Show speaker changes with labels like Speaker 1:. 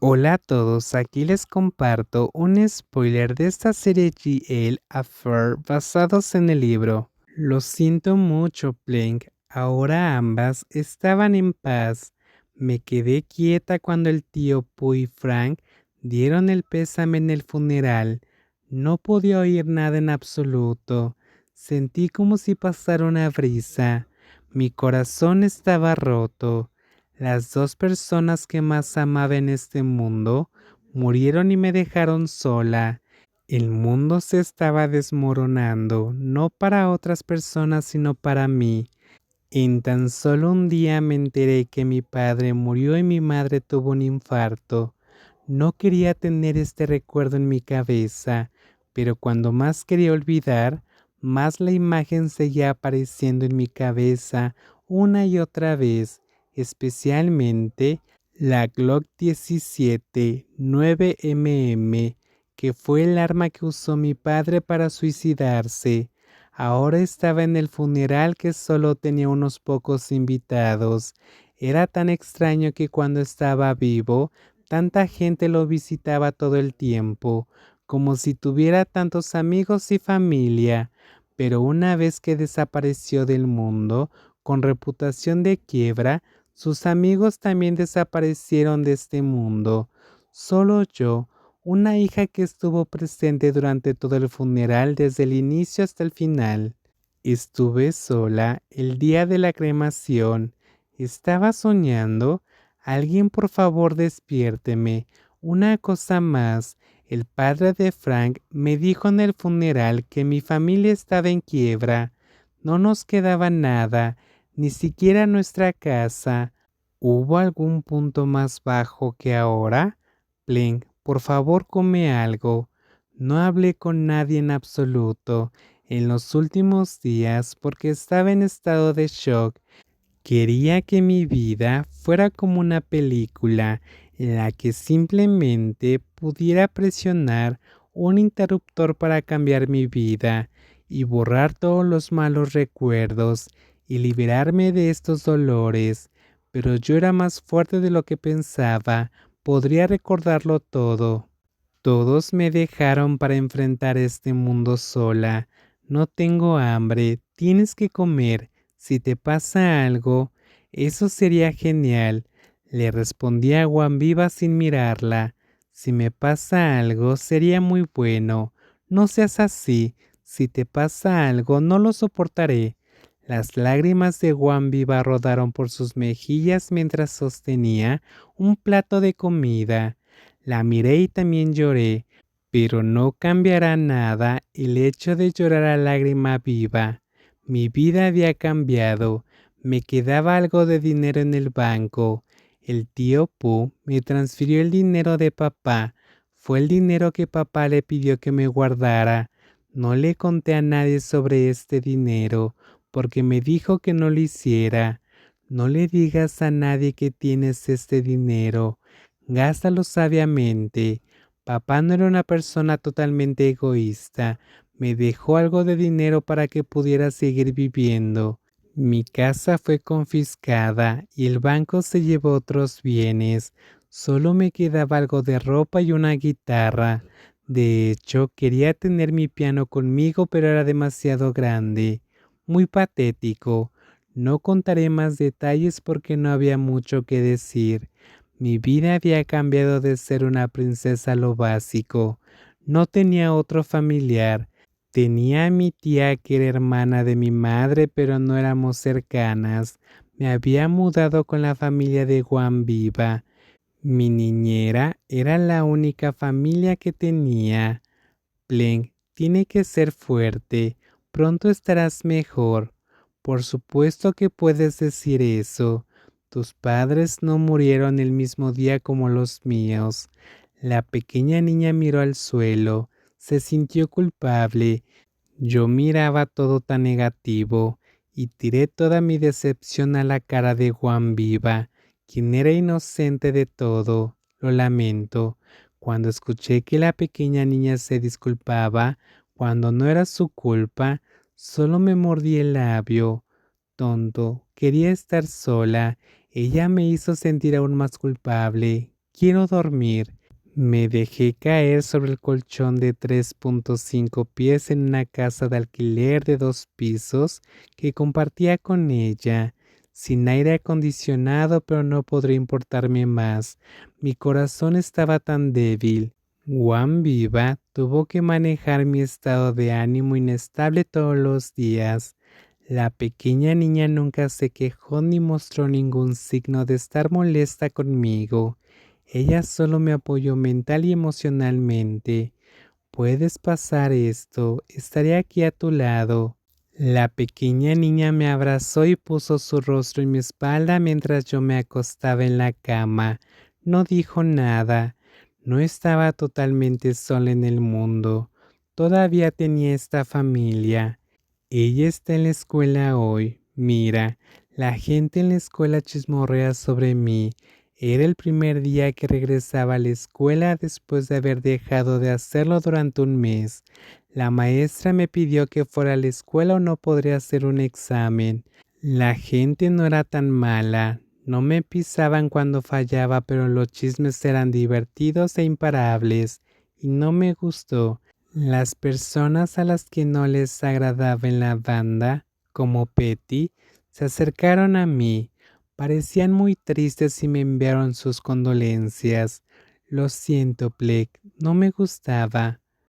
Speaker 1: Hola a todos, aquí les comparto un spoiler de esta serie GL Affair basados en el libro. Lo siento mucho, Plank. Ahora ambas estaban en paz. Me quedé quieta cuando el tío Pooh y Frank dieron el pésame en el funeral. No podía oír nada en absoluto. Sentí como si pasara una brisa. Mi corazón estaba roto. Las dos personas que más amaba en este mundo murieron y me dejaron sola. El mundo se estaba desmoronando, no para otras personas, sino para mí. En tan solo un día me enteré que mi padre murió y mi madre tuvo un infarto. No quería tener este recuerdo en mi cabeza, pero cuando más quería olvidar, más la imagen seguía apareciendo en mi cabeza una y otra vez, especialmente la Glock 17 9mm, que fue el arma que usó mi padre para suicidarse. Ahora estaba en el funeral que solo tenía unos pocos invitados. Era tan extraño que cuando estaba vivo, tanta gente lo visitaba todo el tiempo, como si tuviera tantos amigos y familia. Pero una vez que desapareció del mundo, con reputación de quiebra, sus amigos también desaparecieron de este mundo. Solo yo, una hija que estuvo presente durante todo el funeral desde el inicio hasta el final. Estuve sola el día de la cremación. Estaba soñando. Alguien por favor despiérteme. Una cosa más. El padre de Frank me dijo en el funeral que mi familia estaba en quiebra. No nos quedaba nada, ni siquiera nuestra casa. ¿Hubo algún punto más bajo que ahora? Blink, por favor come algo. No hablé con nadie en absoluto en los últimos días porque estaba en estado de shock. Quería que mi vida fuera como una película en la que simplemente pudiera presionar un interruptor para cambiar mi vida y borrar todos los malos recuerdos y liberarme de estos dolores. Pero yo era más fuerte de lo que pensaba, podría recordarlo todo. Todos me dejaron para enfrentar este mundo sola. No tengo hambre, tienes que comer. Si te pasa algo, eso sería genial. Le respondí a Juan Viva sin mirarla. Si me pasa algo, sería muy bueno. No seas así. Si te pasa algo, no lo soportaré. Las lágrimas de Juan Viva rodaron por sus mejillas mientras sostenía un plato de comida. La miré y también lloré, pero no cambiará nada el hecho de llorar a lágrima viva. Mi vida había cambiado, me quedaba algo de dinero en el banco. El tío Pooh me transfirió el dinero de papá. Fue el dinero que papá le pidió que me guardara. No le conté a nadie sobre este dinero, porque me dijo que no lo hiciera. No le digas a nadie que tienes este dinero. Gástalo sabiamente. Papá no era una persona totalmente egoísta. Me dejó algo de dinero para que pudiera seguir viviendo. Mi casa fue confiscada y el banco se llevó otros bienes. Solo me quedaba algo de ropa y una guitarra. De hecho, quería tener mi piano conmigo, pero era demasiado grande. Muy patético. No contaré más detalles porque no había mucho que decir. Mi vida había cambiado de ser una princesa a lo básico. No tenía otro familiar. Tenía a mi tía que era hermana de mi madre, pero no éramos cercanas. Me había mudado con la familia de Juan Viva. Mi niñera era la única familia que tenía. Plen, tiene que ser fuerte. Pronto estarás mejor. Por supuesto que puedes decir eso. Tus padres no murieron el mismo día como los míos. La pequeña niña miró al suelo. Se sintió culpable. Yo miraba todo tan negativo y tiré toda mi decepción a la cara de Juan Viva, quien era inocente de todo. Lo lamento. Cuando escuché que la pequeña niña se disculpaba cuando no era su culpa, solo me mordí el labio. Tonto, quería estar sola. Ella me hizo sentir aún más culpable. quiero dormir. Me dejé caer sobre el colchón de 3.5 pies en una casa de alquiler de 2 pisos que compartía con ella, sin aire acondicionado, pero no podría importarme más. Mi corazón estaba tan débil. Juan Viva tuvo que manejar mi estado de ánimo inestable todos los días. La pequeña niña nunca se quejó ni mostró ningún signo de estar molesta conmigo. Ella solo me apoyó mental y emocionalmente. Puedes pasar esto, estaré aquí a tu lado. La pequeña niña me abrazó y puso su rostro en mi espalda mientras yo me acostaba en la cama. No dijo nada. No estaba totalmente sola en el mundo. Todavía tenía esta familia. Ella está en la escuela hoy. Mira, la gente en la escuela chismorrea sobre mí. Era el primer día que regresaba a la escuela después de haber dejado de hacerlo durante un mes. La maestra me pidió que fuera a la escuela o no podría hacer un examen. La gente no era tan mala. No me pisaban cuando fallaba, pero los chismes eran divertidos e imparables. Y no me gustó. Las personas a las que no les agradaba en la banda, como Petty, se acercaron a mí. Parecían muy tristes y me enviaron sus condolencias. Lo siento, Blake, no me gustaba.